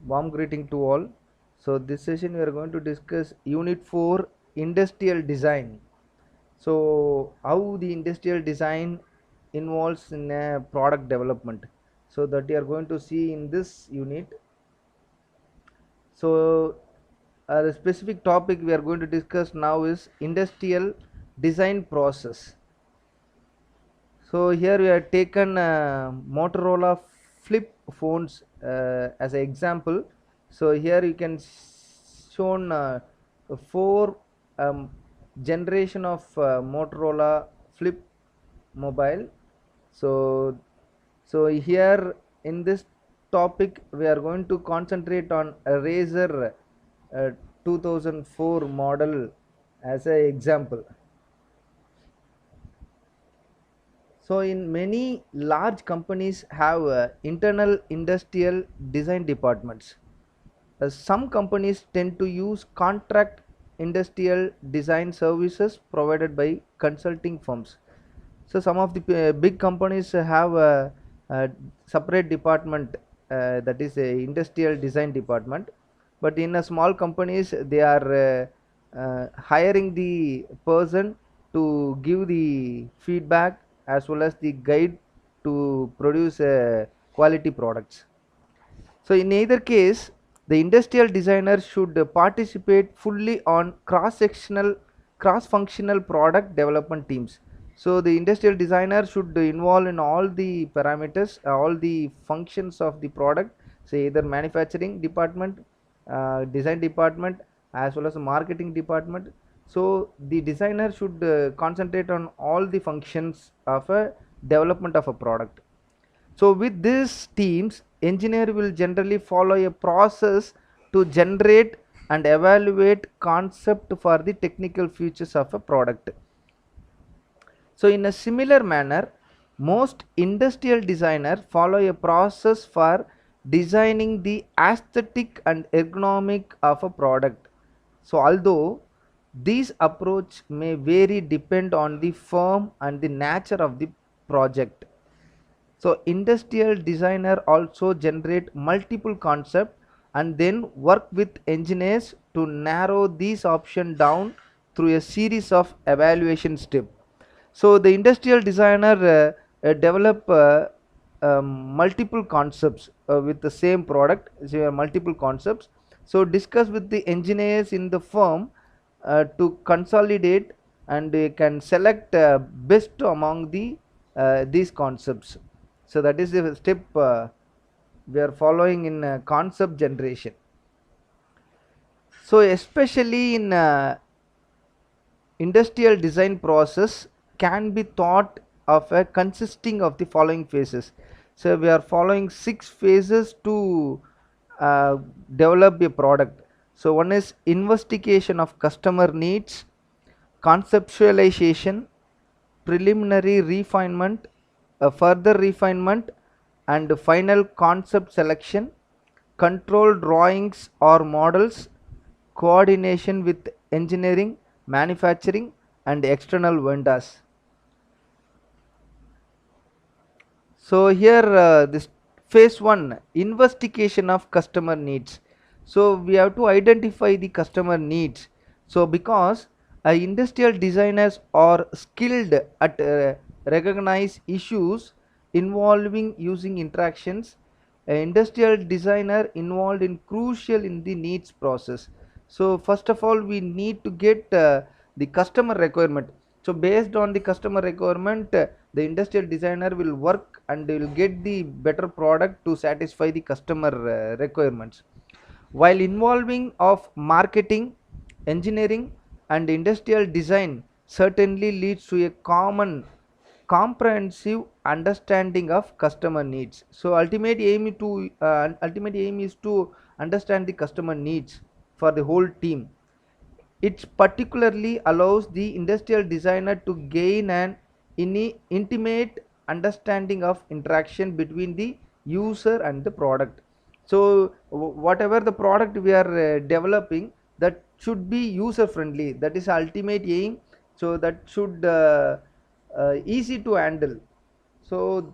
Warm greeting to all. So this session we are going to discuss Unit 4 Industrial Design. So how the industrial design involves in a product development. So that we are going to see in this unit. So the specific topic we are going to discuss now is industrial design process. So here we have taken Motorola flip phones as an example. So here you can shown four generation of Motorola flip mobile. So here in this topic we are going to concentrate on a Razer 2004 model as an example. So in many large companies have internal industrial design departments. Some companies tend to use contract industrial design services provided by consulting firms. So some of the big companies have a separate department, that is a industrial design department, but in a small companies they are hiring the person to give the feedback as well as the guide to produce quality products. So in either case, the industrial designer should participate fully on cross-sectional, cross-functional product development teams. So the industrial designer should involve in all the parameters, all the functions of the product, say either manufacturing department, design department, as well as marketing department. So the designer should concentrate on all the functions of a development of a product. So with these teams, engineer will generally follow a process to generate and evaluate concept for the technical features of a product. So in a similar manner, most industrial designers follow a process for designing the aesthetic and ergonomic of a product. So although these approach may vary depend on the firm and the nature of the project. So industrial designer also generate multiple concept and then work with engineers to narrow these options down through a series of evaluation steps. So the industrial designer develop multiple concepts with the same product, so multiple concepts. So discuss with the engineers in the firm to consolidate and they can select best among the these concepts. So that is the step we are following in concept generation. So especially in industrial design process can be thought of a consisting of the following phases. So we are following 6 phases to develop a product. So one is investigation of customer needs, conceptualization, preliminary refinement, a further refinement, and final concept selection, control drawings or models, coordination with engineering, manufacturing, and external vendors. So here this phase 1, investigation of customer needs. So we have to identify the customer needs. So because industrial designers are skilled at recognize issues involving using interactions, industrial designer involved in crucial in the needs process. So first of all we need to get the customer requirement. So based on the customer requirement, the industrial designer will work and will get the better product to satisfy the customer requirements. While involving of marketing, engineering, and industrial design certainly leads to a common comprehensive understanding of customer needs. So ultimate aim is to understand the customer needs for the whole team. It particularly allows the industrial designer to gain an intimate understanding of interaction between the user and the product. So whatever the product we are developing, that should be user friendly, that is ultimate aim. So that should easy to handle. So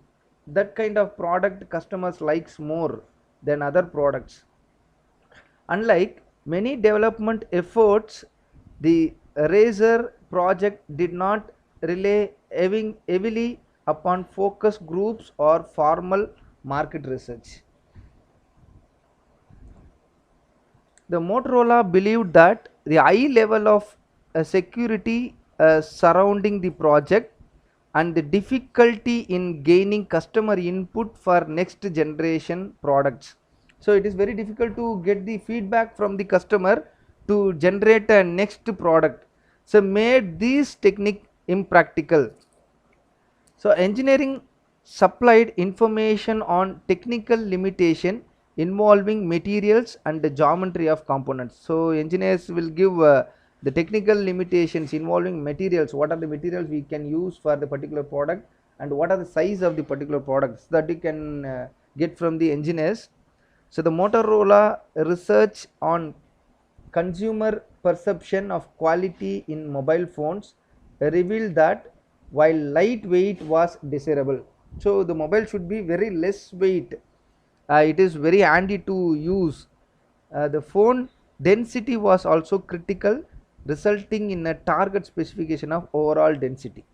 that kind of product customers likes more than other products. Unlike many development efforts, the Razer project did not rely heavily upon focus groups or formal market research. The Motorola believed that the high level of security surrounding the project and the difficulty in gaining customer input for next generation products. So it is very difficult to get the feedback from the customer to generate a next product. So made this technique impractical. So engineering supplied information on technical limitation involving materials and the geometry of components. So engineers will give the technical limitations involving materials. What are the materials we can use for the particular product, and what are the size of the particular products that you can get from the engineers. So the Motorola research on consumer perception of quality in mobile phones revealed that while lightweight was desirable, so the mobile should be very less weight, it is very handy to use. The phone density was also critical, resulting in a target specification of overall density.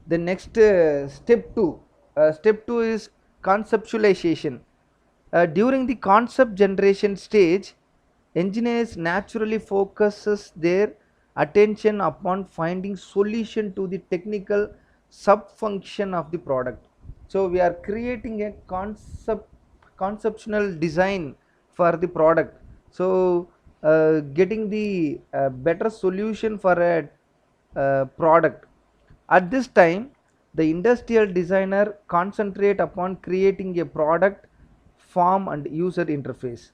The next step 2 is conceptualization. During the concept generation stage, engineers naturally focuses their attention upon finding solution to the technical sub-function of the product. So we are creating a conceptual design for the product. So getting the better solution for a product. At this time, the industrial designer concentrate upon creating a product form and user interface.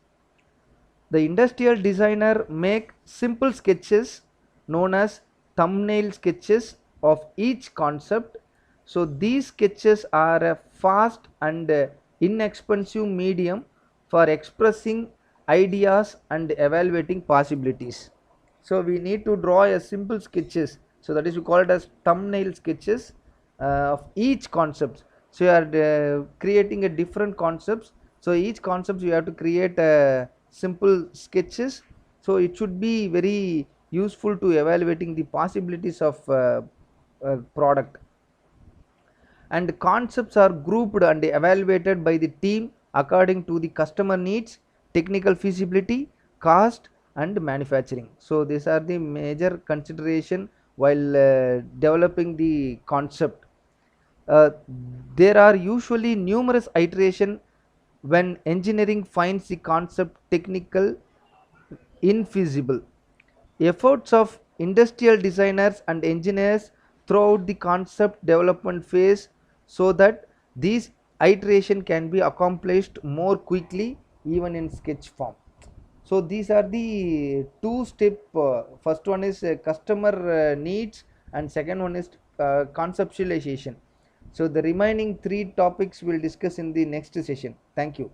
The industrial designer make simple sketches known as thumbnail sketches of each concept. So these sketches are a fast and inexpensive medium for expressing ideas and evaluating possibilities. So we need to draw a simple sketches, so that is we call it as thumbnail sketches of each concept. So you are creating a different concepts, so each concept you have to create simple sketches, so it should be very useful to evaluating the possibilities of product. And concepts are grouped and evaluated by the team according to the customer needs, technical feasibility, cost and manufacturing. So these are the major consideration while developing the concept. uh, there are usually numerous iteration when engineering finds the concept technical infeasible. Efforts of industrial designers and engineers throughout the concept development phase, so that these iteration can be accomplished more quickly even in sketch form. So these are the two step. First one is customer needs, and second one is conceptualization. So the remaining three topics we'll discuss in the next session. Thank you.